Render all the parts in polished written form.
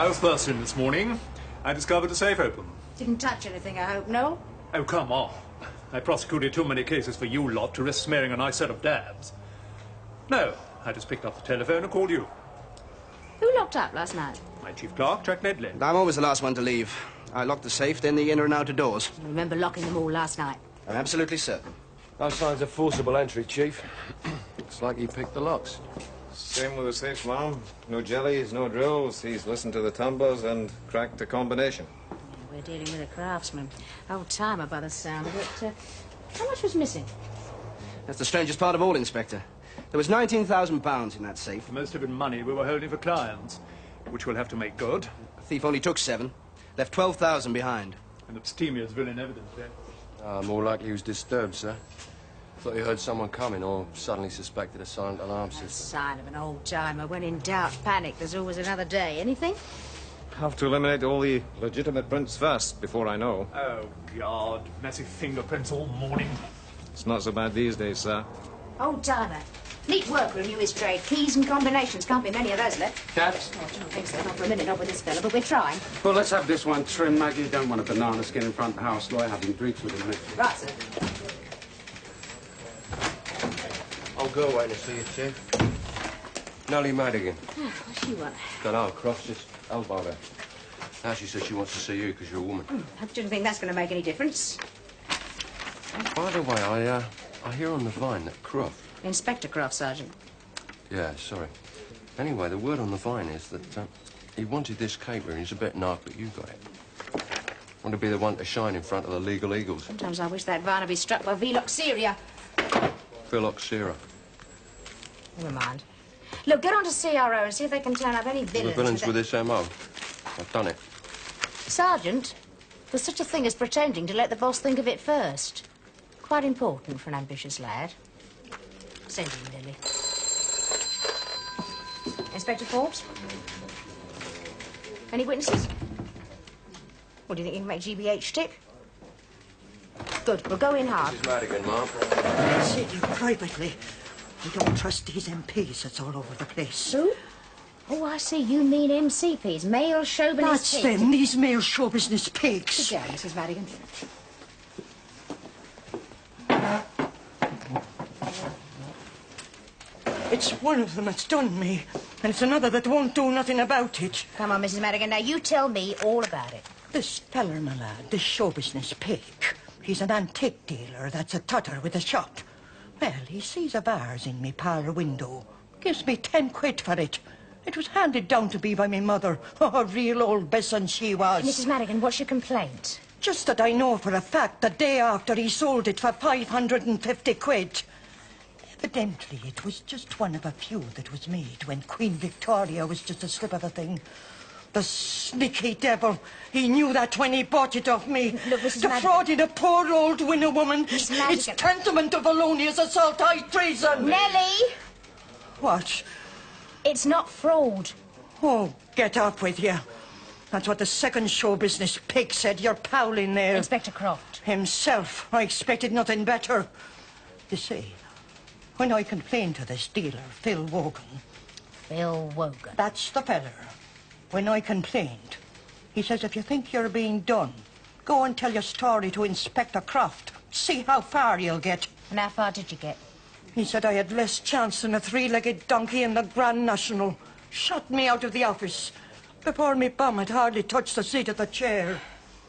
I was first in this morning. I discovered a safe open. Didn't touch anything, I hope, no? Oh, come on. I prosecuted too many cases for you lot to risk smearing a nice set of dabs. No, I just picked up the telephone and called you. Who locked up last night? My chief clerk, Jack Nedley. I'm always the last one to leave. I lock the safe, then the inner and outer doors. I remember locking them all last night. I'm absolutely certain. No signs of forcible entry, Chief. Looks like he picked the locks. Same with the safe, Mom. No jellies, no drills. He's listened to the tumblers and cracked a combination. Yeah, we're dealing with a craftsman. Old-timer by the sound of it. How much was missing? That's the strangest part of all, Inspector. There was £19,000 in that safe. Most of it money we were holding for clients, which we'll have to make good. The thief only took 7, left 12,000 behind. And abstemia's villain evidence there. More likely he was disturbed, sir. Thought he heard someone coming or suddenly suspected a silent alarm A system. sign of an old-timer. When in doubt, panic. There's always another day. Anything? Have to eliminate all the legitimate prints first, before I know. Oh, God. Messy fingerprints all morning. It's not so bad these days, sir. Old-timer. Neat workroom, knew his trade. Keys and combinations. Can't be many of those left. Caps? Oh, I don't think so. Not for a minute, not with this fella, but we're trying. Well, let's have this one trim, Maggie. Don't want a banana skin in front of the house. Lawyer having drinks with him. Right, sir. I'll go away to see you, Chief. Nellie Madigan. Oh, what's she want? Don't know, Cross just elbowed her. Now she says she wants to see you because you're a woman. I don't think that's going to make any difference. By the way, I hear on the vine that Croft... Inspector Croft, Sergeant. Yeah, sorry. Anyway, the word on the vine is that he wanted this caper and he's a bit knocked, but you got it. Want to be the one to shine in front of the legal eagles. Sometimes I wish that vine would be struck by Veloxeria. Phylloxera. Never mind. Look, get on to CRO and see if they can turn up any villains. The villains with this M.O. I've done it. Sergeant, there's such a thing as pretending to let the boss think of it first. Quite important for an ambitious lad. Send him, Lily. Inspector Forbes? Any witnesses? What, do you think you can make GBH stick? Good, we'll go in hard. Mrs. Madigan, Ma'am. I said you privately. I don't trust these MPs that's all over the place. Who? Oh, I see. You mean MCPs, male chauvinist That's pigs. them, these male show business pigs. Sit down, Mrs. Madigan. It's one of them that's done me, and it's another that won't do nothing about it. Come on, Mrs. Madigan. Now, you tell me all about it. This feller, my lad, this show business pig, he's an antique dealer that's a tutter with a shop. Well, he sees a vase in me parlour window. Gives me 10 quid for it. It was handed down to me by me mother. Oh, a real old besom she was. Mrs. Madigan, what's your complaint? Just that I know for a fact the day after he sold it for 550 quid. Evidently, it was just one of a few that was made when Queen Victoria was just a slip of a thing. The sneaky devil. He knew that when he bought it off me. Look, Mrs. Defrauding a poor old winner woman. Miss Madigan. It's tantamount to felonious assault, high treason. Nellie! What? It's not fraud. Oh, get up with you. That's what the second show business pig said, your pal in there. Inspector Croft. Himself. I expected nothing better. You see, when I complained to this dealer, Phil Wogan... Phil Wogan. That's the feller. When I complained, he says if you think you're being done, go and tell your story to Inspector Croft. See how far you'll get. And how far did you get? He said I had less chance than a 3-legged donkey in the Grand National. Shot me out of the office before me bum had hardly touched the seat of the chair.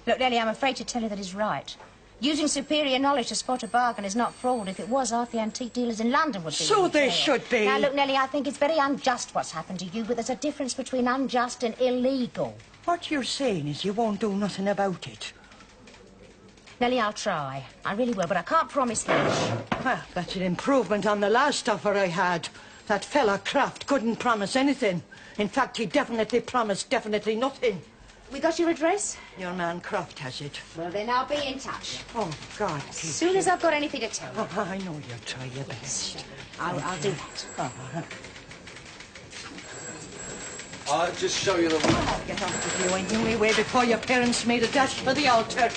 Look, Nellie, I'm afraid to tell you that he's right. Using superior knowledge to spot a bargain is not fraud. If it was, half the antique dealers in London would be So in they jail. should be. Now, look, Nellie, I think it's very unjust what's happened to you, but there's a difference between unjust and illegal. What you're saying is you won't do nothing about it. Nellie, I'll try. I really will, but I can't promise much. Well, that's an improvement on the last offer I had. That fella Kraft couldn't promise anything. In fact, he definitely promised definitely nothing. We got your address? Your man Kraft has it. Well, then I'll be in touch. Oh, God. As soon as I've got anything to tell you. Oh, I know you'll try your best. I'll do that. I'll just show you the way. Oh, get off with you. I knew me way before your parents made a dash for the altar.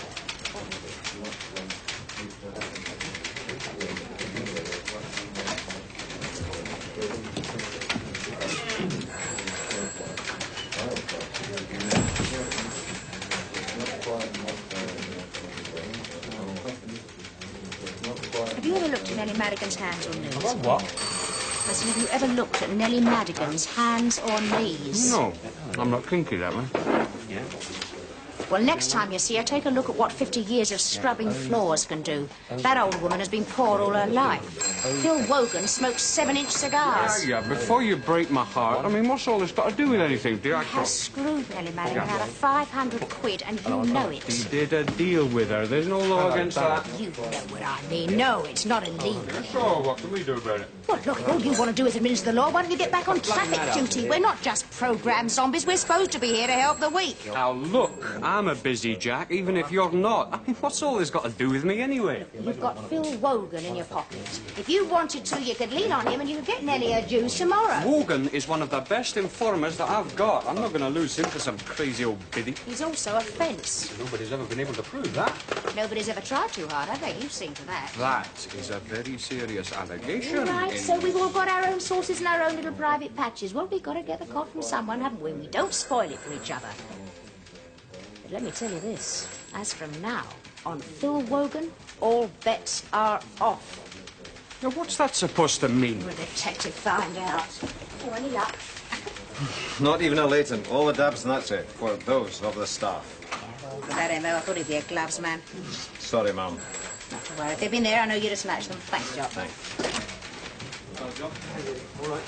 Nellie Madigan's hands or knees. What? I said, have you ever looked at Nellie Madigan's hands or knees? No, I'm not kinky that way. Well, next time you see her, take a look at what 50 years of scrubbing floors can do. That old woman has been poor all her life. Phil Wogan smokes 7-inch cigars. Yeah, before you break my heart, I mean, what's all this got to do with anything? He has screwed Nellie Madigan out of 500 quid, and you know it. He did a deal with her. There's no law against that. You know what I mean. No, it's not illegal. Sure, what can we do about it? Well, look, if all you want to do is administer the law, why don't you get back on traffic duty? We're not just programmed zombies. We're supposed to be here to help the weak. Now, look, I'm a busy Jack, even if you're not. I mean, what's all this got to do with me anyway? You've got Phil Wogan in your pocket. If you wanted to, you could lean on him and you could get Nellie her dues tomorrow. Wogan is one of the best informers that I've got. I'm not going to lose him for some crazy old biddy. He's also a fence. Nobody's ever been able to prove that. Nobody's ever tried too hard, have they? You've seen to that. That is a very serious allegation. All right, so we've all got our own sources and our own little private patches. Well, we've got to get the cod from someone, haven't we? We don't spoil it for each other. But let me tell you this. As from now, on Phil Wogan, all bets are off. Now, what's that supposed to mean? Will the detective find out? Oh, any luck? Not even a latent. All the dabs and that's it, for those of the staff. Yeah, well, for that MO, I thought he'd be a gloves man. Sorry, ma'am. Not to worry. If they'd been there, I know you'd have snatched them. Thanks, Jock. Thanks. All right.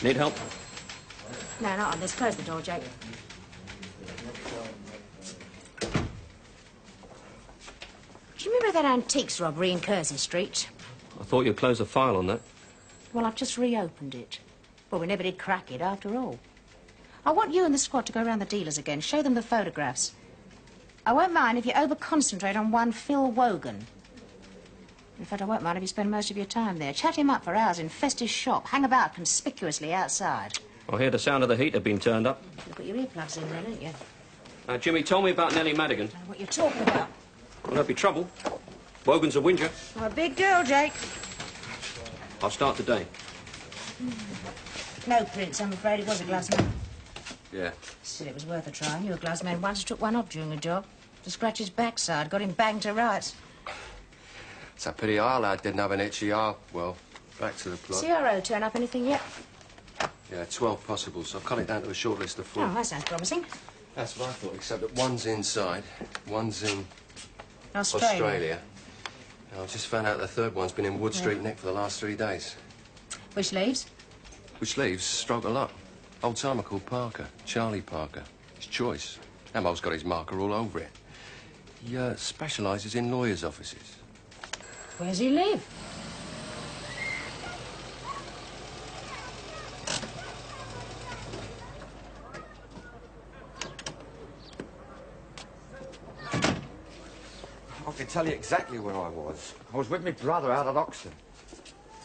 Need help? No, not on this. Close the door, Jake. Do you remember that antiques robbery in Curzon Street? I thought you'd close the file on that. Well, I've just reopened it. Well, we never did crack it, after all. I want you and the squad to go round the dealers again, show them the photographs. I won't mind if you over-concentrate on one Phil Wogan. In fact, I won't mind if you spend most of your time there. Chat him up for hours, infest his shop, hang about conspicuously outside. I hear the sound of the heater being turned up. You've got your earplugs in there, don't you? Jimmy, told me about Nellie Madigan. I don't know what you're talking about. Well, there'll be trouble. Wogan's a whinger. I'm a big girl, Jake. I'll start today. No, Prince, I'm afraid it was a glassman. Yeah. Still, it was worth a try. I knew a glassman once took one off during a job. To scratch his backside, got him banged to rights. It's a pity our lad didn't have an itchy eye. Well, back to the plot. CRO turn up anything yet? Yeah, 12 possibles. I've cut it down to a short list of 4. Oh, that sounds promising. That's what I thought, except that one's inside, one's in Australia. I just found out the third one's been in Wood Street Nick for the last 3 days. Which leaves? Which leaves stroke a lot. Old timer called Parker, Charlie Parker. His choice. Ammo's got his marker all over it. He specialises in lawyers' offices. Where's he live? I can tell you exactly where I was. I was with my brother out at Oxford.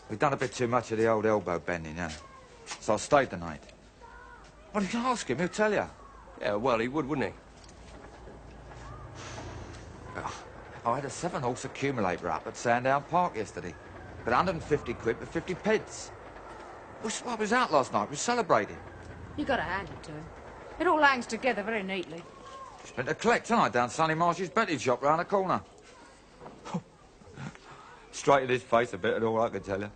We'd done a bit too much of the old elbow bending, yeah. So I stayed the night. Well, you can ask him, he'll tell you. Yeah, well, he would, wouldn't he? I had a 7-horse accumulator up at Sandown Park yesterday. But 150 quid for 50 pence. I was out last night, we were celebrating. You got to hand it to him. It all hangs together very neatly. Spent a collect, didn't I, down Sonny Marsh's betting shop round the corner. Straight in his face a bit and all, I can tell you.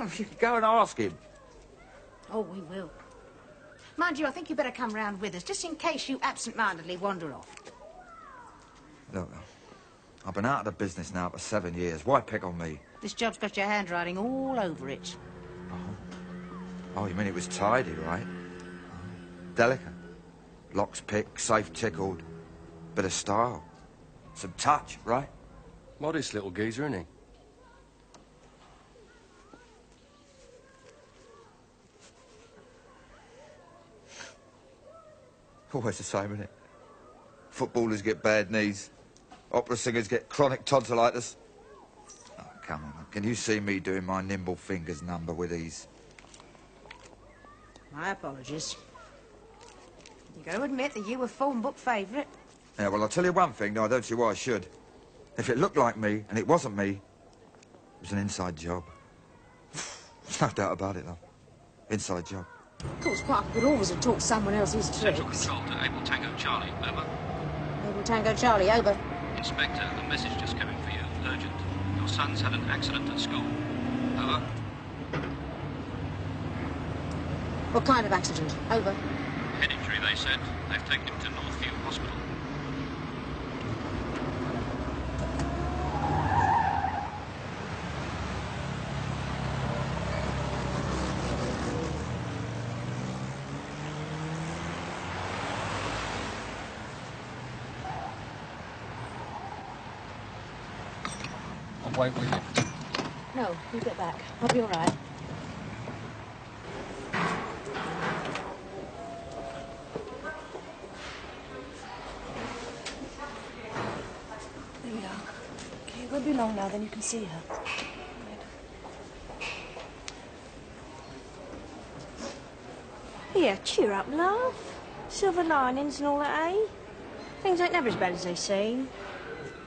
You can go and ask him. Oh, we will. Mind you, I think you better come round with us, just in case you absent-mindedly wander off. Look, I've been out of the business now for 7 years. Why pick on me? This job's got your handwriting all over it. Oh, you mean it was tidy, right? Delicate. Locks picked, safe tickled. Bit of style. Some touch, right? Modest little geezer, isn't he? Always the same, isn't it? Footballers get bad knees. Opera singers get chronic tonsillitis. Oh, come on. Can you see me doing my nimble fingers number with ease? My apologies. You got to admit that you were form book favourite. Yeah, well, I'll tell you one thing. No, I don't see why I should. If it looked like me, and it wasn't me, it was an inside job. There's no doubt about it, though. Inside job. Of course, Parker could always have taught someone else's tricks. Central Control to Able Tango Charlie, over. Tango Charlie, over. Inspector, a message just came in for you. Urgent. Your son's had an accident at school. Over. What kind of accident? Over. Head injury, they said. They've taken him to Northfield Hospital. I'll wait with you. No, you get back. I'll be all right. There we are. Okay, it won't be long now, then you can see her. Here, cheer up, love. Silver linings and all that, eh? Things ain't never as bad as they seem.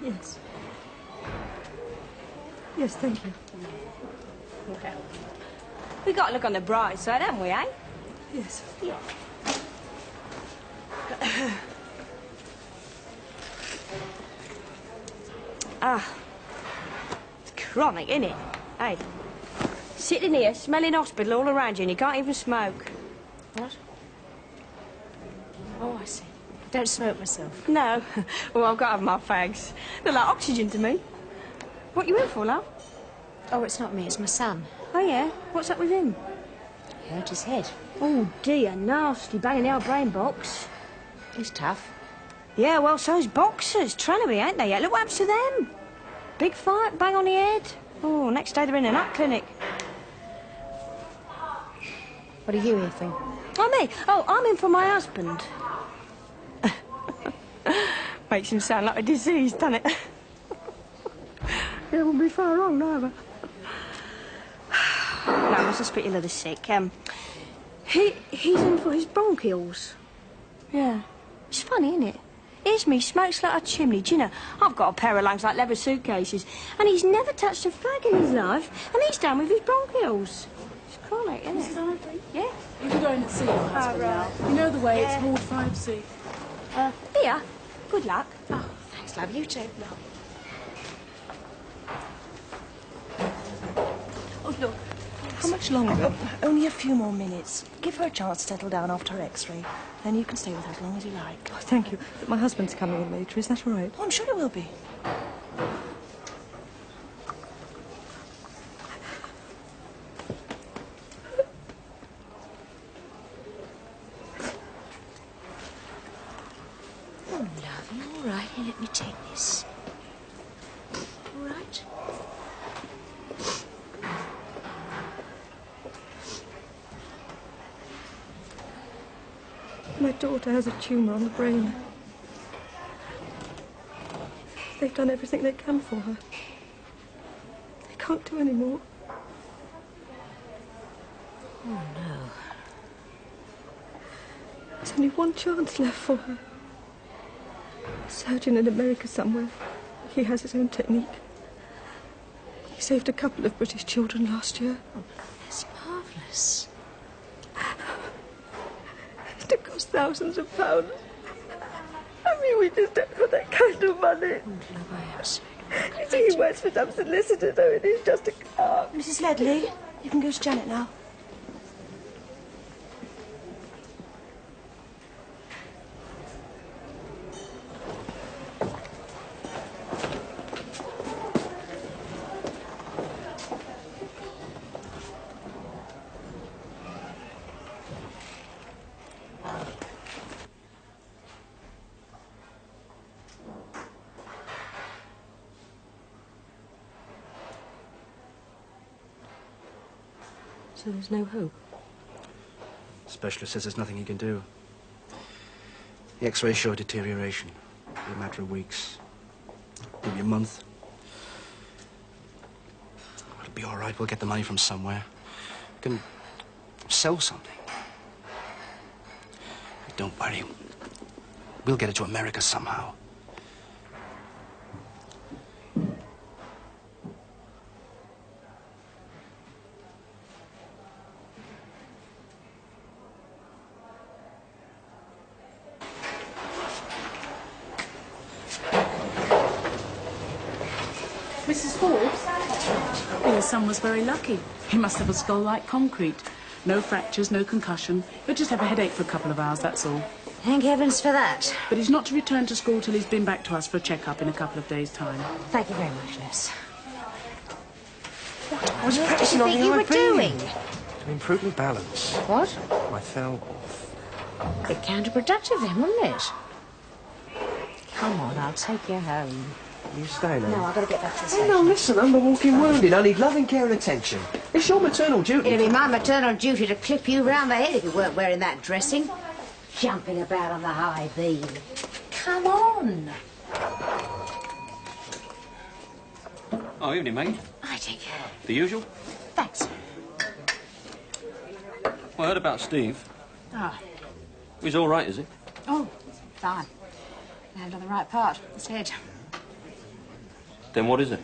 Yes. Yes, thank you. Okay. We got to look on the bright side, haven't we, eh? Yes. Yeah. It's chronic, isn't it? Hey, sitting here, smelling hospital all around you, and you can't even smoke. What? Oh, I see. Don't smoke myself. No. Well, I've got to have my fags. They're like oxygen to me. What you in for, love? Oh, it's not me, it's my son. Oh, yeah? What's up with him? He hurt his head. Oh, dear, nasty. Banging the old brain box. He's tough. Yeah, well, so's boxers. Trelawney, ain't they? Yeah, look what happens to them. Big fight, bang on the head. Oh, next day they're in an nut clinic. What are you here for? Oh, me? Oh, I'm in for my husband. Makes him sound like a disease, doesn't it? It wouldn't be far wrong, neither. No, I must hospital of the sick. He's in for his bronchioles. Yeah. It's funny, isn't it? Here's me, smokes like a chimney. Do you know, I've got a pair of lungs like leather suitcases, and he's never touched a fag in his life, and he's down with his bronchioles. It's chronic, isn't it? Mrs. Ivory? Yeah? You can go in and see your husband now. You know the way, it's Ward 5C. Here. Good luck. Oh, thanks, love. You too. Oh, look. How much longer? Oh, only a few more minutes. Give her a chance to settle down after her x-ray. Then you can stay with her as long as you like. Oh, thank you. But my husband's coming in later. Is that all right? Oh, I'm sure it will be. Oh, love, you all right? Here, let me take this. All right? My daughter has a tumour on the brain. They've done everything they can for her. They can't do any more. Oh, no. There's only one chance left for her. A surgeon in America somewhere. He has his own technique. He saved a couple of British children last year. Oh, that's marvellous. It cost thousands of pounds. I mean, we just don't have that kind of money. Oh, love, I am so You see, he works for some solicitor, though it is just a car. Mrs. Ledley, you can go to Janet now. So there's no hope? Specialist says there's nothing he can do. The x-rays show deterioration. It'll be a matter of weeks. Maybe a month. It'll be all right. We'll get the money from somewhere. We can sell something. Don't worry. We'll get it to America somehow. Mrs. Forbes? Well, your son was very lucky. He must have a skull like concrete. No fractures, no concussion. He'll just have a headache for a couple of hours, that's all. Thank heavens for that. But he's not to return to school till he's been back to us for a check-up in a couple of days' time. Thank you very much, Les. I was What practicing did on you the think you were IP. doing? To improve my balance. What? I fell off. A bit counterproductive then, wasn't it? Come on, I'll take you home. You stay now. No, I've got to get back to the Hey, station. no, listen, I'm the walking wounded. I need loving care and attention. It's your maternal duty. It'd be my maternal duty to clip you round the head if you weren't wearing that dressing. Jumping about on the high beam. Come on. Oh, evening, mate. I take care. The usual? Thanks. Well, I heard about Steve. Ah. He's all right, is he? Oh, fine. Land on the right part. His head. Then what is it?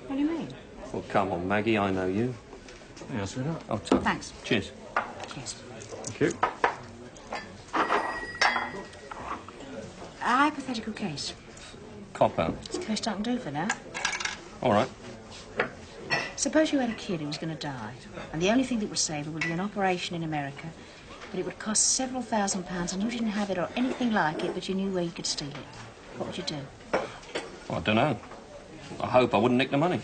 What do you mean? Well, come on, Maggie, I know you. Yeah, sweetheart. Oh, Tom. Thanks. Cheers. Cheers. Thank you. A hypothetical case. Cop-out. It's the best I can do for now. All right. Suppose you had a kid who was going to die, and the only thing that would save her would be an operation in America, but it would cost several £1,000s, and you didn't have it or anything like it, but you knew where you could steal it. What would you do? Well, I don't know. I hope I wouldn't nick the money.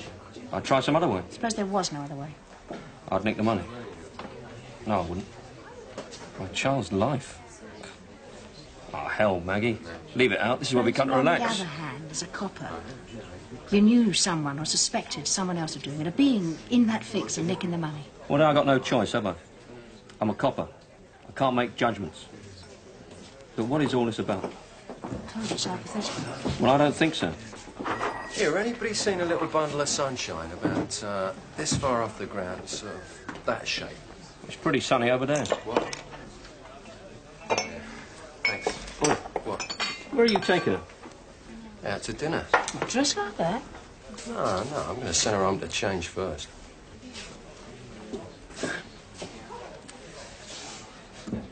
I'd try some other way. Suppose there was no other way. I'd nick the money. No, I wouldn't. My child's life. Oh, hell, Maggie. Leave it out. This is where we come to On the relax. other hand, as a copper, you knew someone or suspected someone else of doing it, of being in that fix and nicking the money. Well, now I've got no choice, have I? I'm a copper. I can't make judgments. But what is all this about? I told you it's hypothetical. Well, I don't think so. Here, anybody seen a little bundle of sunshine about this far off the ground, sort of that shape? It's pretty sunny over there. What? Yeah. Thanks. Oh, What? where are you taking her? Out to dinner. Dressed like that? No, I'm going to send her home to change first.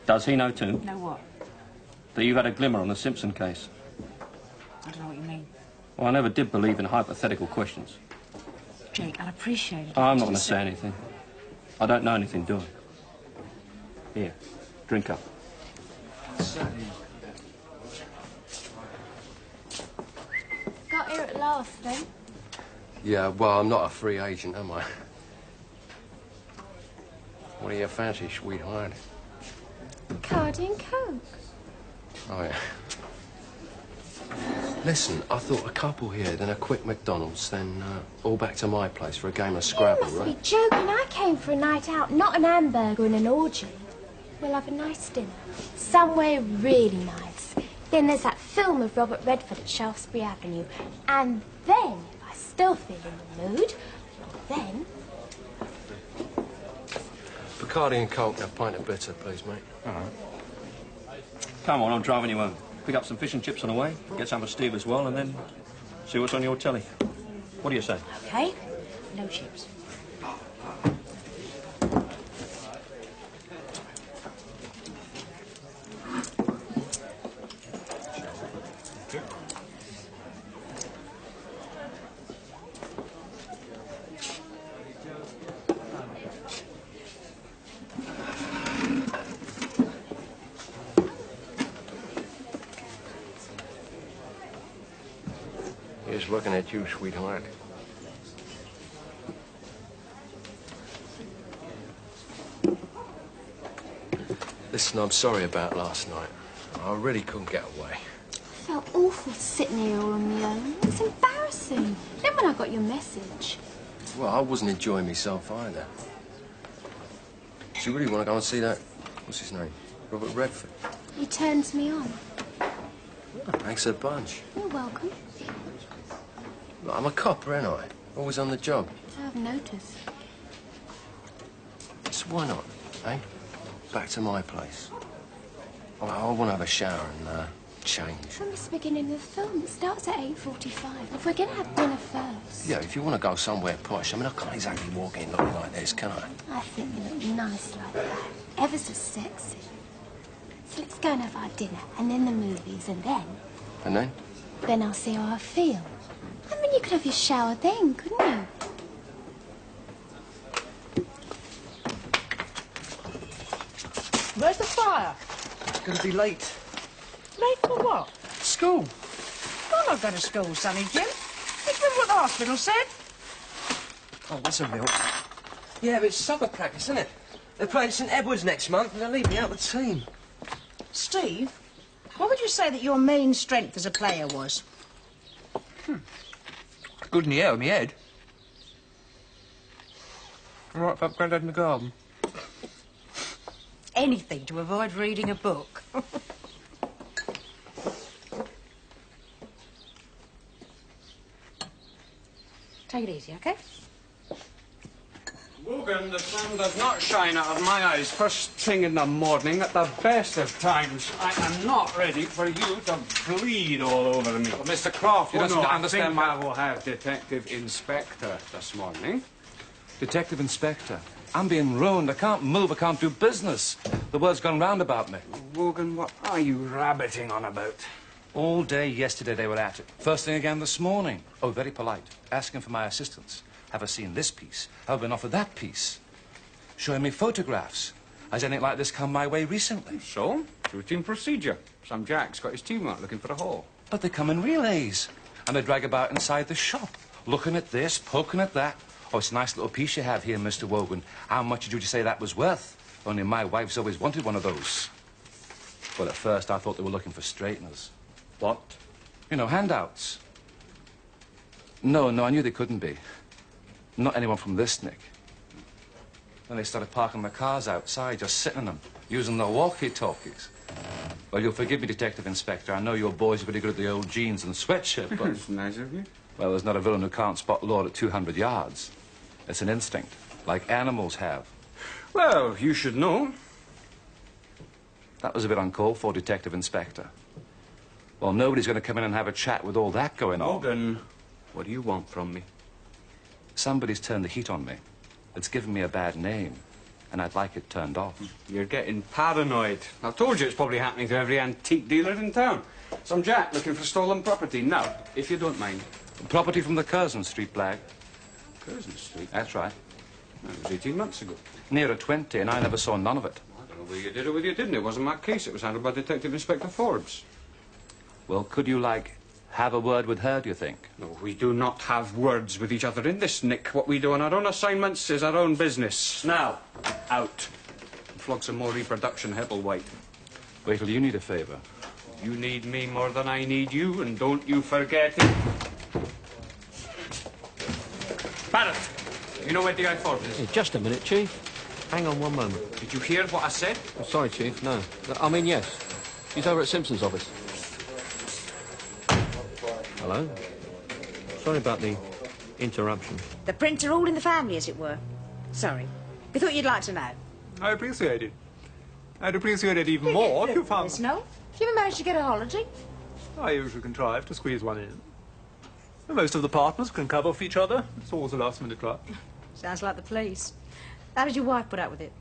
Does he know too? Know what? That you've had a glimmer on the Simpson case? I don't know what you mean. Well, I never did believe in hypothetical questions. Jake, I'd appreciate it. I'm not going to say anything. I don't know anything, do I? Here, drink up. Got here at last, then. Yeah, well, I'm not a free agent, am I? What do you fancy, sweetheart? Cardi and Coke. Oh, yeah. Listen, I thought a couple here, then a quick McDonald's, then all back to my place for a game of Scrabble, You must right? be joking. I came for a night out, not an hamburger and an orgy. We'll have a nice dinner. Somewhere really nice. Then there's that film of Robert Redford at Shaftesbury Avenue. And then, if I still feel in the mood, then... Bacardi and Coke and a pint of bitter, please, mate. All right. Come on, I'm driving you home. Pick up some fish and chips on the way, get some for Steve as well, and then see what's on your telly. What do you say? Okay. No chips. He's looking at you, sweetheart. Listen, I'm sorry about last night. I really couldn't get away. I felt awful sitting here all on my own. It's embarrassing. Then when I got your message... Well, I wasn't enjoying myself either. Do you really want to go and see that... What's his name? Robert Redford? He turns me on. Thanks a bunch. You're welcome. Look, I'm a copper, ain't I? Always on the job. I've noticed. So why not, eh? Back to my place. I want to have a shower and change. From the beginning of the film, it starts at 8:45. If we're going to have dinner first... Yeah, if you want to go somewhere posh, I mean, I can't exactly walk in looking like this, can I? I think you look nice like that. Ever so sexy. So let's go and have our dinner, and then the movies, and then... And then? Then I'll see how I feel. I mean, you could have your shower then, couldn't you? Where's the fire? It's going to be late. Late for what? School. I'm not going to school, Sonny Jim. It's what the hospital said. Oh, that's a milk. Yeah, but it's soccer practice, isn't it? They're playing St Edward's next month and they'll leave me out of the team. Steve, what would you say that your main strength as a player was? Good in the air with my head. I'm right up Grandad in the garden. Anything to avoid reading a book. Take it easy, OK? Wogan, the sun does not shine out of my eyes first thing in the morning at the best of times. I am not ready for you to bleed all over me. Well, Mr. Crawford doesn't understand I will have Detective Inspector this morning. Detective Inspector, I'm being ruined. I can't move, I can't do business. The word's gone round about me. Wogan, what are you rabbiting on about? All day yesterday they were at it. First thing again this morning. Oh, very polite. Asking for my assistance. Have I seen this piece? Have I been offered that piece? Showing me photographs. Has anything like this come my way recently? So? It's routine procedure. Some jack's got his team out looking for a haul. But they come in relays. And they drag about inside the shop. Looking at this, poking at that. Oh, it's a nice little piece you have here, Mr. Wogan. How much did you say that was worth? Only my wife's always wanted one of those. Well, at first I thought they were looking for straighteners. What? You know, handouts. No, I knew they couldn't be. Not anyone from this nick. Then they started parking their cars outside, just sitting in them, using their walkie-talkies. Well, you'll forgive me, Detective Inspector. I know your boys are pretty good at the old jeans and sweatshirt, but... It's nice of you. Well, there's not a villain who can't spot Lord at 200 yards. It's an instinct, like animals have. Well, you should know. That was a bit uncalled for, Detective Inspector. Well, nobody's going to come in and have a chat with all that going on. Morgan, what do you want from me? Somebody's turned the heat on me. It's given me a bad name, and I'd like it turned off. You're getting paranoid. I've told you it's probably happening to every antique dealer in town. Some jack looking for stolen property. Now, if you don't mind. Property from the Curzon Street blag. Curzon Street? That's right. That was 18 months ago. Nearer 20, and I never saw none of it. I don't know whether you did or whether you didn't. It wasn't my case. It was handled by Detective Inspector Forbes. Well, could you, like, have a word with her, do you think? No, we do not have words with each other in this, Nick. What we do on our own assignments is our own business. Now, out. Flog some more reproduction, Hepplewhite. Wait till you need a favour. You need me more than I need you, and don't you forget it. Barrett, you know where D.I. Forbes is? Hey, just a minute, Chief. Hang on one moment. Did you hear what I said? Oh, sorry, Chief, no. I mean, yes. He's over at Simpson's office. Hello? Sorry about the interruption. The printer all in the family, as it were. Sorry. We thought you'd like to know. I appreciate it. I'd appreciate it even more if you found... Snow, have you ever managed to get a holiday? I usually contrive to squeeze one in. Most of the partners can cover for each other. It's always a last-minute club. Sounds like the police. How did your wife put up with it?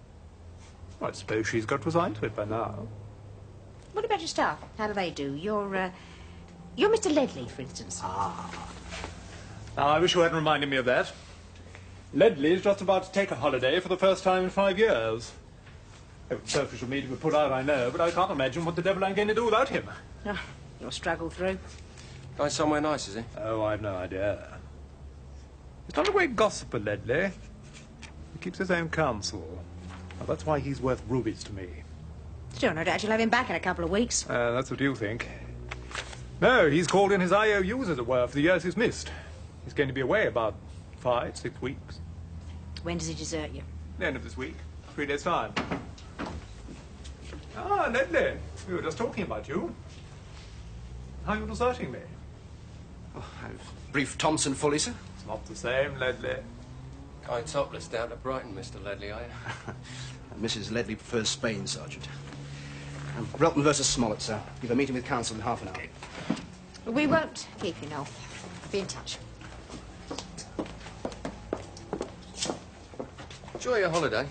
I suppose she's got resigned to it by now. What about your staff? How do they do? You're Mr. Ledley, for instance. Ah. Now, I wish you hadn't reminded me of that. Ledley's just about to take a holiday for the first time in 5 years. Oh, it's selfish of me to be put out, I know, but I can't imagine what the devil I'm going to do without him. Oh, you'll struggle through. Going somewhere nice, is he? Oh, I've no idea. He's not a great gossiper, Ledley. He keeps his own counsel. Now, that's why he's worth rubies to me. Sure, no doubt you'll have him back in a couple of weeks. That's what you think. No, he's called in his IOUs, as it were, for the years he's missed. He's going to be away about 5, 6 weeks. When does he desert you? The end of this week. 3 days' time. Ah, Ledley. We were just talking about you. How are you deserting me? Oh, I've briefed Thompson fully, sir. It's not the same, Ledley. Going topless down to Brighton, Mr. Ledley, are you? Mrs. Ledley prefers Spain, Sergeant. Relton versus Smollett, sir. You've a meeting with counsel in half an hour. We won't keep you, Noel. Be in touch. Enjoy your holiday.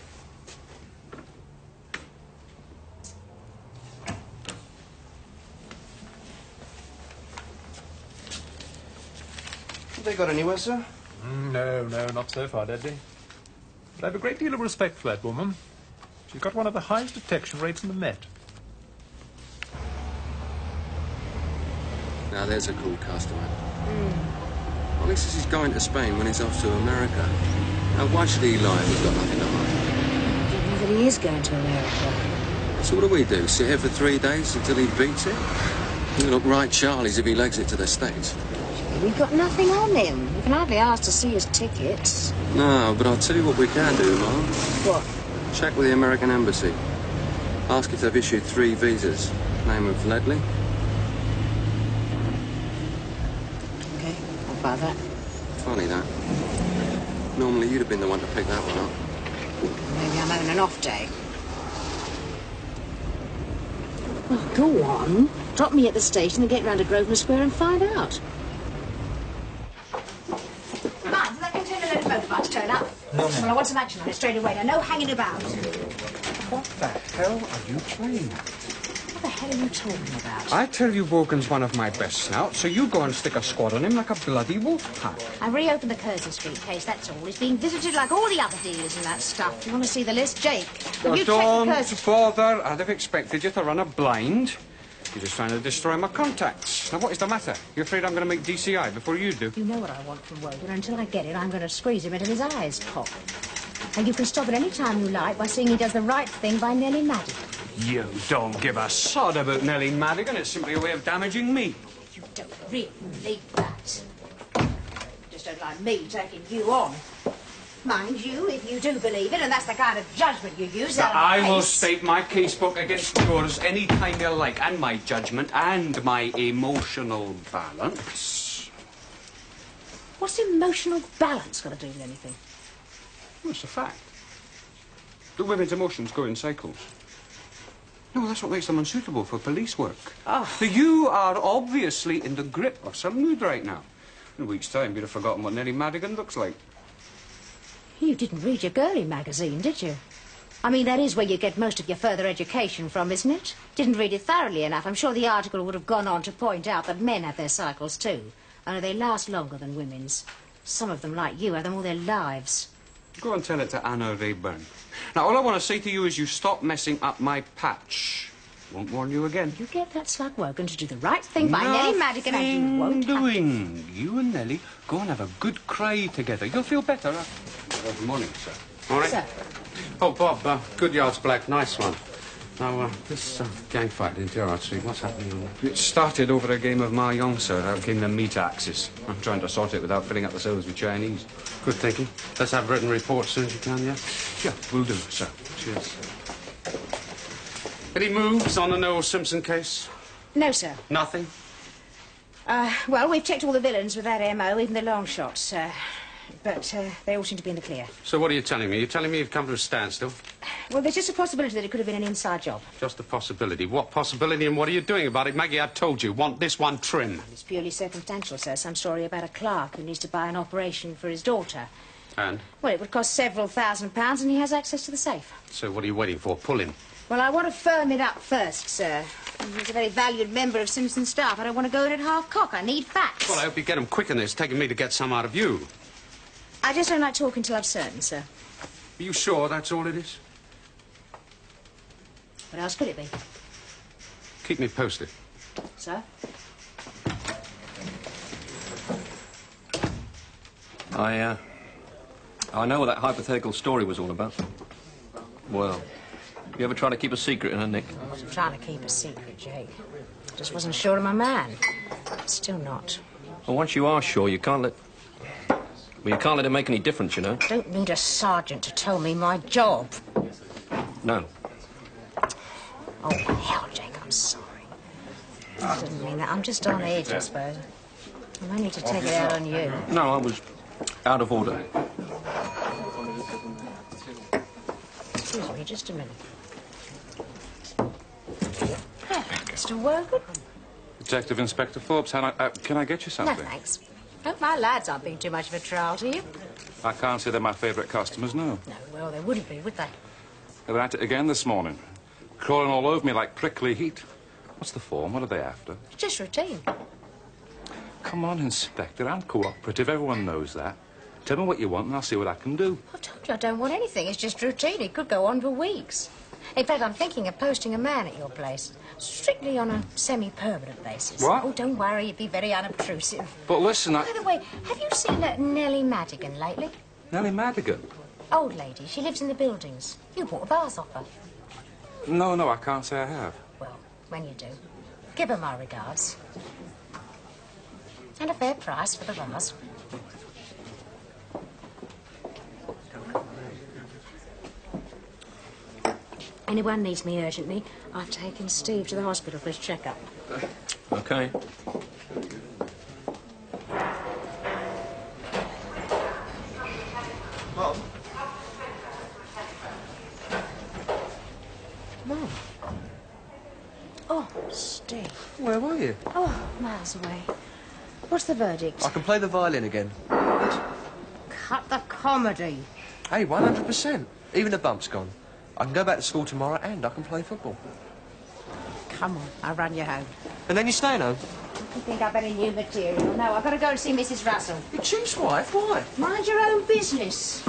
Have they got anywhere, sir? No, not so far, Deadly. But I have a great deal of respect for that woman. She's got one of the highest detection rates in the Met. Now, there's a cool customer. Well, he says he's going to Spain when he's off to America. Now, why should he lie if he's got nothing to hide? I don't know that he is going to America. So what do? Sit here for 3 days until he beats it? He'll look right Charlie's if he legs it to the States. We've got nothing on him. We can hardly ask to see his tickets. No, but I'll tell you what we can do, Mom. What? Check with the American Embassy. Ask if they've issued 3 visas. Name of Ledley. Okay, I'll buy that. Funny, that. Normally you'd have been the one to pick that one up. Maybe I'm having an off day. Well, go on. Drop me at the station and get round to Grosvenor Square and find out. Mind, did that container load of motorbikes turn up? No, Well, I want some action on it straight away. Now, no hanging about. What the hell are you playing at? What the hell are you talking about? I tell you Wogan's one of my best snouts, so you go and stick a squad on him like a bloody wolf pack. I reopened the Curzon Street case, that's all. He's being visited like all the other dealers in that stuff. You want to see the list? Jake, will you check the Don't Curzon... bother. I'd have expected you to run a blind. You're just trying to destroy my contacts. Now, what is the matter? You're afraid I'm going to make DCI before you do? You know what I want from Wogan, and until I get it, I'm going to squeeze him until his eyes pop. And you can stop at any time you like by seeing he does the right thing by Nellie Madigan. You don't give a sod about Nellie Madigan. It's simply a way of damaging me. You don't really believe that. You just don't like me taking you on. Mind you, if you do believe it, and that's the kind of judgment you use... I will state my casebook against yours any time you like, and my judgment and my emotional balance. What's emotional balance got to do with anything? Well, it's a fact. The women's emotions go in cycles. No, that's what makes them unsuitable for police work. Oh. So you are obviously in the grip of some mood right now. In a week's time, you'd have forgotten what Nellie Madigan looks like. You didn't read your girly magazine, did you? I mean, that is where you get most of your further education from, isn't it? Didn't read it thoroughly enough. I'm sure the article would have gone on to point out that men have their cycles too. Only they last longer than women's. Some of them, like you, have them all their lives. Go and tell it to Anna Rayburn. Now, all I want to say to you is you stop messing up my patch. Won't warn you again. You get that slug Wogan to do the right thing by Nellie Madigan and you won't doing. You and Nellie go and have a good cry together. You'll feel better. Good morning, sir. All right? Sir. Oh, Bob, Goodyard's black. Nice one. Now, this gang fight in Gerrard Street, what's happening? It started over a game of mahjong, sir. Out came the meat axes. I'm trying to sort it without filling up the cells with Chinese. Good thinking. Let's have written reports as soon as you can, yeah? Yeah, will do, sir. Cheers. Any moves on the Noel Simpson case? No, sir. Nothing? Well, we've checked all the villains with that MO, even the long shots. But they all seem to be in the clear. So what are you telling me? You're telling me you've come to a standstill? Well, there's just a possibility that it could have been an inside job. Just a possibility. What possibility and what are you doing about it? Maggie, I told you, want this one trim. It's purely circumstantial, sir. Some story about a clerk who needs to buy an operation for his daughter. And? Well, it would cost several £1,000s and he has access to the safe. So what are you waiting for? Pull him. Well, I want to firm it up first, sir. He's a very valued member of Simpson's staff. I don't want to go in at half-cock. I need facts. Well, I hope you get him quick in this. Taking me to get some out of you. I just don't like talking till I'm certain, sir. Are you sure that's all it is? What else could it be? Keep me posted. Sir? I know what that hypothetical story was all about. Well, you ever try to keep a secret in a Nick? I wasn't trying to keep a secret, Jake. Just wasn't sure of my man. Still not. Well, once you are sure, you can't let... Well, you can't let it make any difference, you know. I don't need a sergeant to tell me my job. No. Oh, hell, Jake, I'm sorry. I didn't mean that. I'm just on edge, I suppose. I need to take it out on you. No, I was out of order. Excuse me, just a minute. Mr. Wogan? Detective Inspector Forbes, can I get you No, something? thanks. Hope my lads aren't being too much of a trial to you. I can't say they're my favourite customers, no. No, well, they wouldn't be, would they? They were at it again this morning. Crawling all over me like prickly heat. What's the form? What are they after? Just routine. Come on, Inspector. I'm cooperative. Everyone knows that. Tell me what you want and I'll see what I can do. I told you I don't want anything. It's just routine. It could go on for weeks. In fact, I'm thinking of posting a man at your place. Strictly on a semi-permanent basis. What? Oh, don't worry. It'd be very unobtrusive. But listen, By the way, have you seen Nellie Madigan lately? Nellie Madigan? Old lady. She lives in the buildings. You bought a vase off her. No, I can't say I have. Well, when you do, give her my regards. And a fair price for the vase. Anyone needs me urgently, I've taken Steve to the hospital for his checkup. Okay. Mum? Mum? Oh, Steve. Where were you? Oh, miles away. What's the verdict? I can play the violin again. Cut the comedy. Hey, 100%. Even the bump's gone. I can go back to school tomorrow and I can play football. Come on, I'll run you home. And then you stay home? You think I've any new material? No, I've got to go and see Mrs. Russell. Your chief's wife? Why? Mind your own business.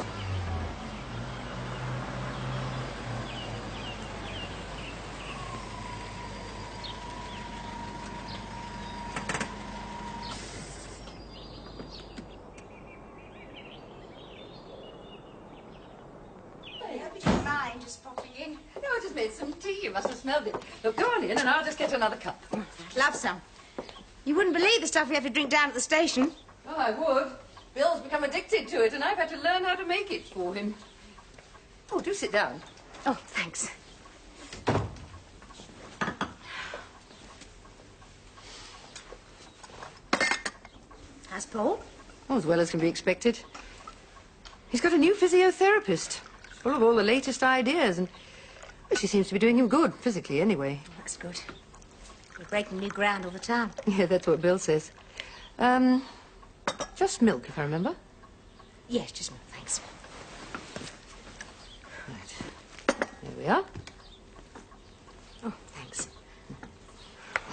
No, I just made some tea. You must have smelled it. Look, go on in and I'll just get another cup. Love some. You wouldn't believe the stuff we have to drink down at the station. Oh, I would. Bill's become addicted to it and I've had to learn how to make it for him. Oh, do sit down. Oh, thanks. How's Paul? Oh, as well as can be expected. He's got a new physiotherapist, full of all the latest ideas, and well, she seems to be doing him good, physically anyway. That's good. We're breaking new ground all the time. Yeah, that's what Bill says. Just milk, if I remember. Yes, just milk, thanks. Right. There we are. Oh, thanks.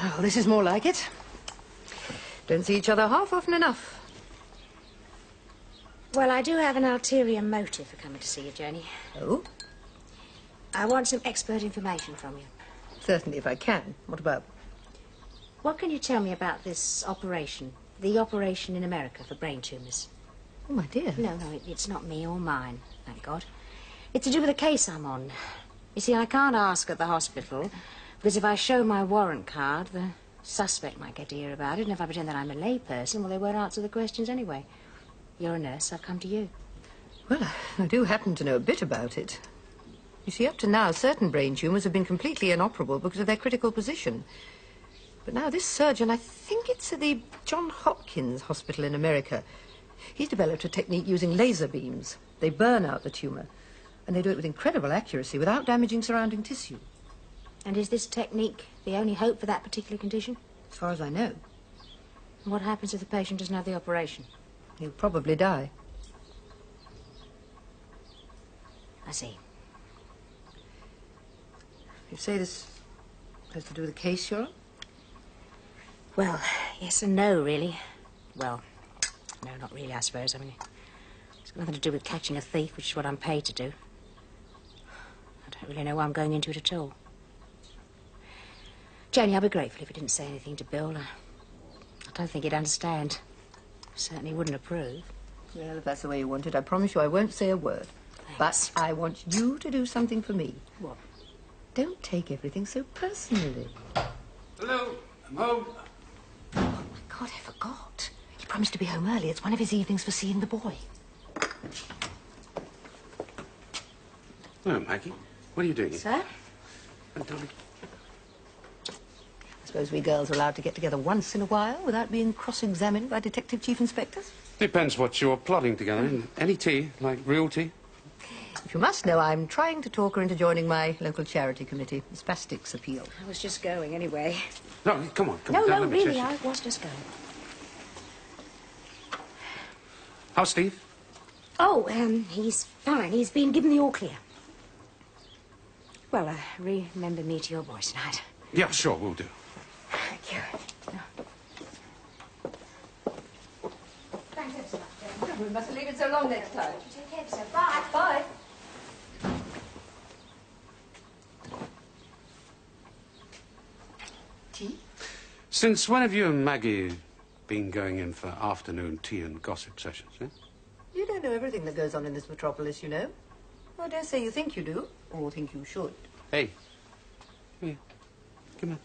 Well, this is more like it. Don't see each other half often enough. Well, I do have an ulterior motive for coming to see you, Jenny. Oh? I want some expert information from you. Certainly, if I can. What about? What can you tell me about this operation? The operation in America for brain tumours. Oh, my dear. No, it's not me or mine, thank God. It's to do with a case I'm on. You see, I can't ask at the hospital, because if I show my warrant card, the suspect might get to hear about it, and if I pretend that I'm a layperson, well, they won't answer the questions anyway. You're a nurse, I've come to you. Well, I do happen to know a bit about it. You see, up to now, certain brain tumours have been completely inoperable because of their critical position. But now this surgeon, I think it's at the Johns Hopkins Hospital in America, he's developed a technique using laser beams. They burn out the tumour, and they do it with incredible accuracy without damaging surrounding tissue. And is this technique the only hope for that particular condition? As far as I know. And what happens if the patient doesn't have the operation? He'll probably die. I see. You say this has to do with the case you're on? Well, yes and no, really. Well, no, not really, I suppose. I mean, it's got nothing to do with catching a thief, which is what I'm paid to do. I don't really know why I'm going into it at all. Janie, I'd be grateful if you didn't say anything to Bill. I don't think he'd understand. Certainly wouldn't approve. Well, if that's the way you want it, I promise you I won't say a word. Thanks. But I want you to do something for me. What? Don't take everything so personally. Hello, I'm home. Oh, my God, I forgot. He promised to be home early. It's one of his evenings for seeing the boy. Hello, Maggie. What are you doing? Sir? Darling. I suppose we girls are allowed to get together once in a while without being cross-examined by detective chief inspectors? Depends what you're plotting together. Any tea, like real tea? If you must know, I'm trying to talk her into joining my local charity committee, the Spastics Appeal. I was just going anyway. No, come on, come No, on. no, Don't let me really, chase I was just going. you. How's Steve? Oh, he's fine. He's been given the all clear. Well, remember me to your boys tonight. Yeah, sure, we'll do. Thank you. We mustn't leave it so long next time. Take care of yourself. Bye. Bye. Tea? Since when have you and Maggie been going in for afternoon tea and gossip sessions, eh? You don't know everything that goes on in this metropolis, you know. I dare say you think you do, or think you should. Hey. Here. Come on.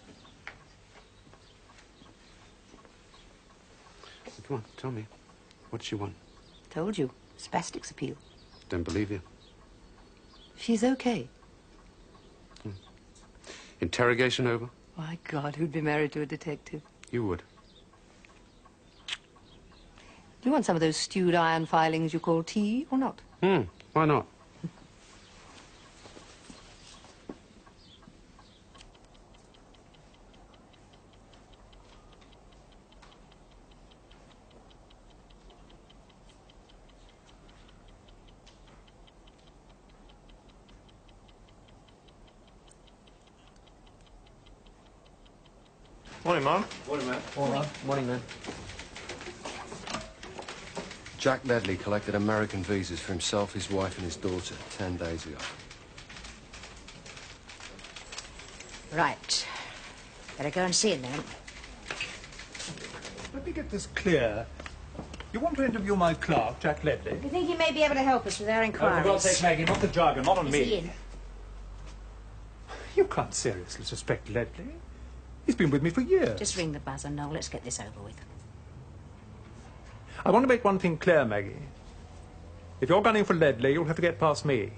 Come on, tell me. What does she want? Told you. Spastics appeal. Don't believe you. She's okay. Interrogation over? My God, who'd be married to a detective? You would. Do you want some of those stewed iron filings you call tea, or not? Why not? Morning, Mum. Morning, man. Morning, man. Jack Ledley collected American visas for himself, his wife and his daughter 10 days ago. Right. Better go and see him then. Let me get this clear. You want to interview my clerk, Jack Ledley? You think he may be able to help us with our Oh, inquiries? for God's sake, Maggie, not the jargon, not on Is me. he in? You can't seriously suspect Ledley. He's been with me for years. Just ring the buzzer, Noel. Let's get this over with. I want to make one thing clear, Maggie. If you're gunning for Ledley, you'll have to get past me.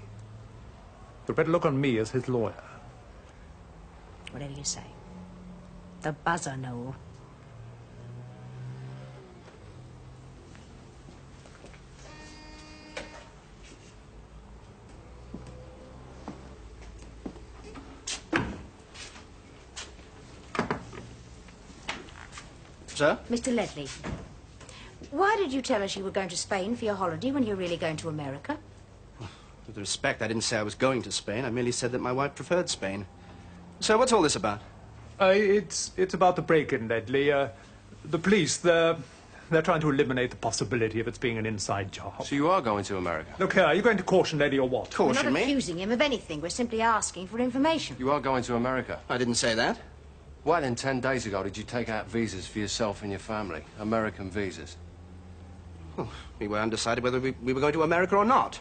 You'd better look on me as his lawyer. Whatever you say. The buzzer, Noel. Sir? Mr. Ledley, why did you tell us you were going to Spain for your holiday when you're really going to America? With respect, I didn't say I was going to Spain. I merely said that my wife preferred Spain. So what's all this about? It's about the break-in, Ledley. The police, they're trying to eliminate the possibility of it being an inside job. So you are going to America? Look here, are you going to caution Ledley or what? We're not accusing him of anything. We're simply asking for information. You are going to America? I didn't say that. Why then 10 days ago did you take out visas for yourself and your family? American visas? Well, we were undecided whether we were going to America or not.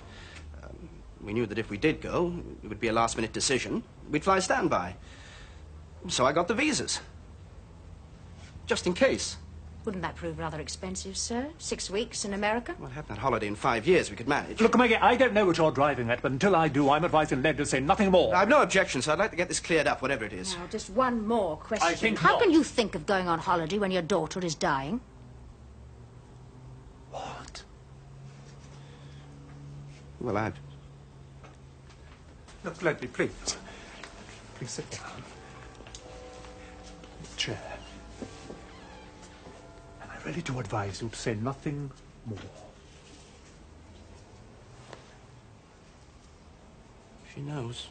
We knew that if we did go, it would be a last-minute decision. We'd fly standby. So I got the visas. Just in case. Wouldn't that prove rather expensive, sir? 6 weeks in America? Well, having that holiday in 5 years, we could manage. Look, Maggie, I don't know what you're driving at, but until I do, I'm advising Ledley to say nothing more. I have no objection, sir. I'd like to get this cleared up, whatever it is. Now, just one more question. I think How not. can you think of going on holiday when your daughter is dying? What? Well, I'd... Look, Ledley, please. Please sit down. Chair. And I really do advise you to say nothing more. She knows.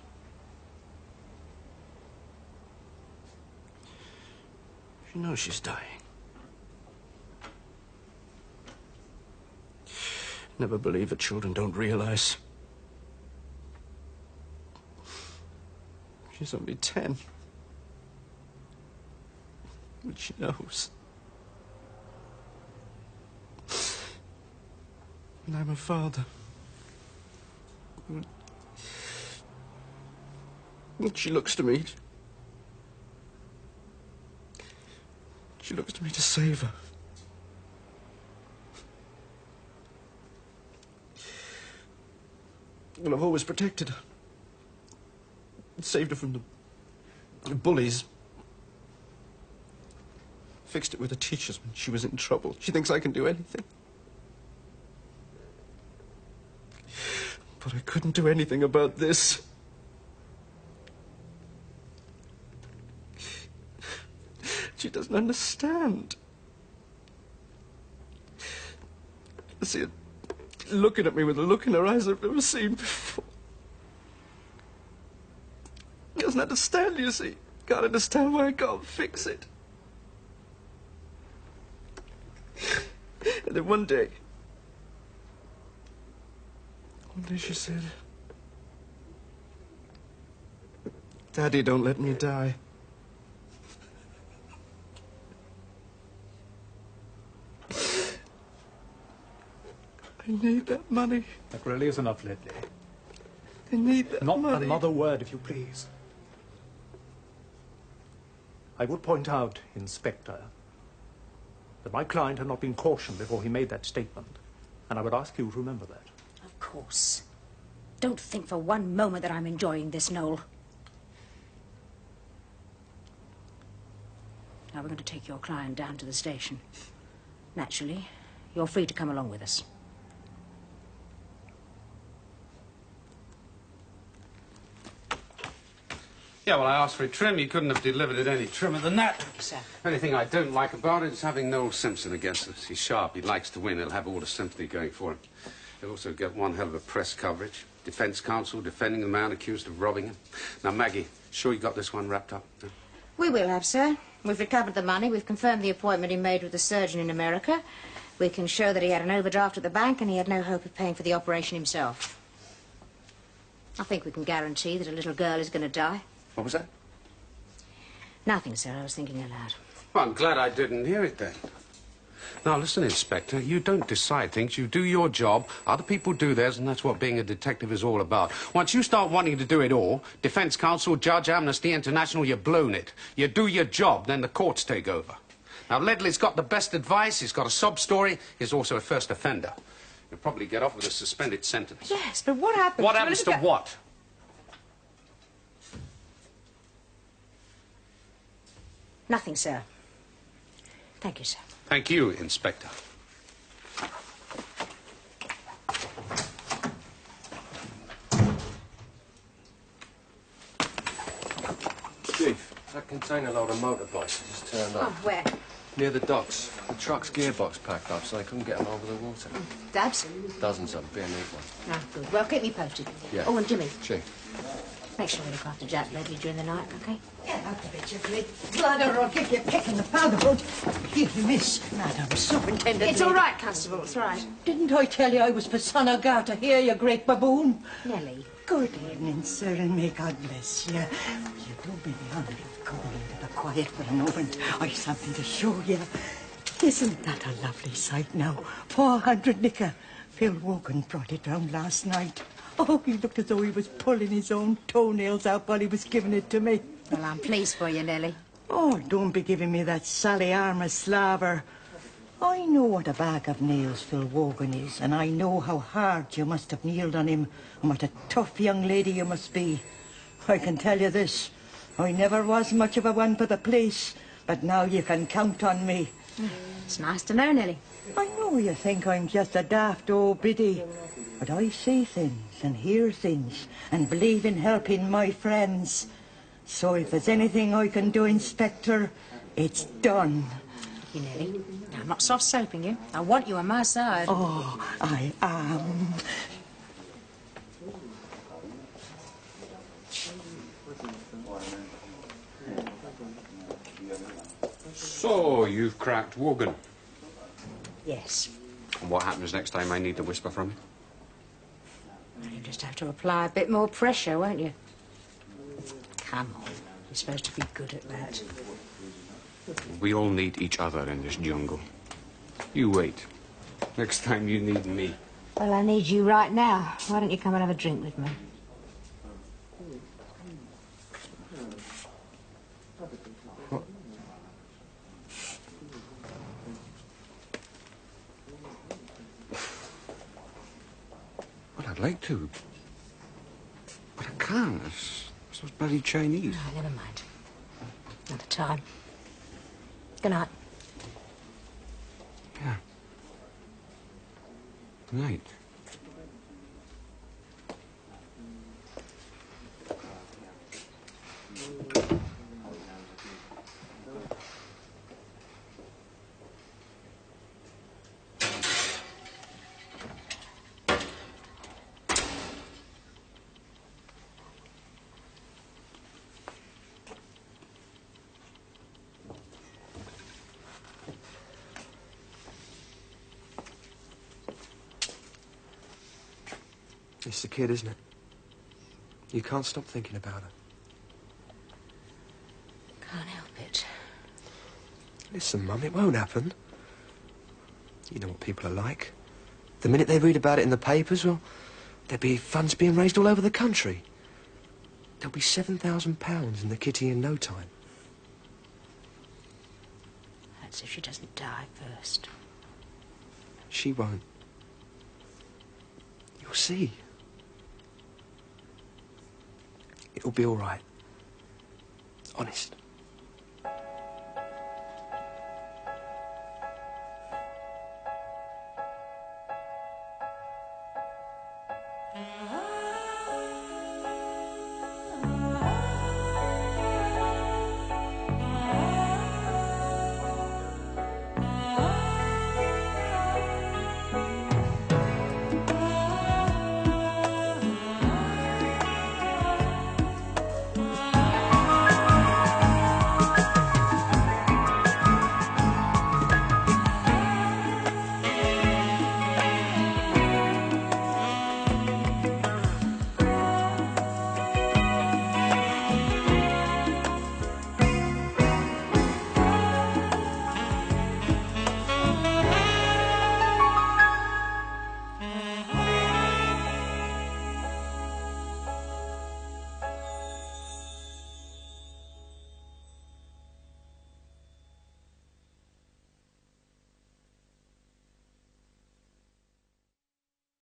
She knows she's dying. Never believe that children don't realize. She's only 10. But she knows. And I'm a father. And she looks to me. She looks to me to save her. Well, I've always protected her. Saved her from the bullies. Fixed it with the teachers when she was in trouble. She thinks I can do anything. But I couldn't do anything about this. She doesn't understand. I see her looking at me with a look in her eyes I've never seen before. She doesn't understand, you see. Can't understand why I can't fix it. And then one day, One day she said, Daddy, don't let me die. I need that money. That really is enough, Ledley. I need that Not money. another word, if you please. I would point out, Inspector, that my client had not been cautioned before he made that statement, and I would ask you to remember that. Of course. Don't think for one moment that I'm enjoying this, Noel. Now we're going to take your client down to the station. Naturally, you're free to come along with us. Yeah, well, I asked for a trim. You couldn't have delivered it any trimmer than that. Sir. Anything I don't like about it is having Noel Simpson against us. He's sharp. He likes to win. He'll have all the sympathy going for him. He'll also get one hell of a press coverage. Defense counsel defending the man accused of robbing him. Now, Maggie, sure you got this one wrapped up? No? We will have, sir. We've recovered the money. We've confirmed the appointment he made with the surgeon in America. We can show that he had an overdraft at the bank and he had no hope of paying for the operation himself. I think we can guarantee that a little girl is going to die. What was that? Nothing, sir. I was thinking aloud. Well, I'm glad I didn't hear it then. Now, listen, Inspector, you don't decide things. You do your job, other people do theirs, and that's what being a detective is all about. Once you start wanting to do it all, defense counsel, judge, Amnesty International, you've blown it. You do your job, then the courts take over. Now, Ledley's got the best advice, he's got a sob story, he's also a first offender. He'll probably get off with a suspended sentence. Yes, but what happens? What happens to what? Nothing, sir. Thank you, sir. Thank you, Inspector. Chief, that container load of motorbikes just turned up. Oh, where? Near the docks. The truck's gearbox packed up, so they couldn't get them over the water. Dabs? Dozens of them, be a neat one. Ah, good. Well, keep me posted. Yeah. Oh, and Jimmy, Chief. make sure we look after Jack Ledley during the night, OK? Get out of it, you great bladder, or give you a peck in the fatherhood. Here, miss, Madam Superintendent. It's all right, Constable, it's all right. Didn't I tell you I was for son of Garter here, you great baboon? Nellie. Good evening, sir, and may God bless you. You do me the honour of coming into the quiet for a moment. I've something to show you. Isn't that a lovely sight now? 400 nicker. Phil Wogan brought it round last night. Oh, he looked as though he was pulling his own toenails out while he was giving it to me. Well, I'm pleased for you, Nellie. Oh, don't be giving me that Sally Armour slaver. I know what a bag of nails Phil Wogan is, and I know how hard you must have kneeled on him, and what a tough young lady you must be. I can tell you this, I never was much of a one for the police, but now you can count on me. It's nice to know, Nellie. I know you think I'm just a daft old biddy, but I see things and hear things and believe in helping my friends. So if there's anything I can do, Inspector, it's done. You, Nellie. I'm not soft-soaping you. I want you on my side. Oh, I am. So, you've cracked Wogan. Yes. And what happens next time I need to whisper from you? You just have to apply a bit more pressure, won't you? Come on. You're supposed to be good at that. We all need each other in this jungle. You wait. Next time you need me. Well, I need you right now. Why don't you come and have a drink with me? Well, I'd like to. But I can't. It's those bloody Chinese. Oh, never mind. Another time. Good night. Yeah. Good night. It's the kid, isn't it? You can't stop thinking about her. Can't help it. Listen, Mum, it won't happen. You know what people are like. The minute they read about it in the papers, well, there'll be funds being raised all over the country. There'll be £7,000 in the kitty in no time. That's if she doesn't die first. She won't. You'll see. It'll be all right. Honest.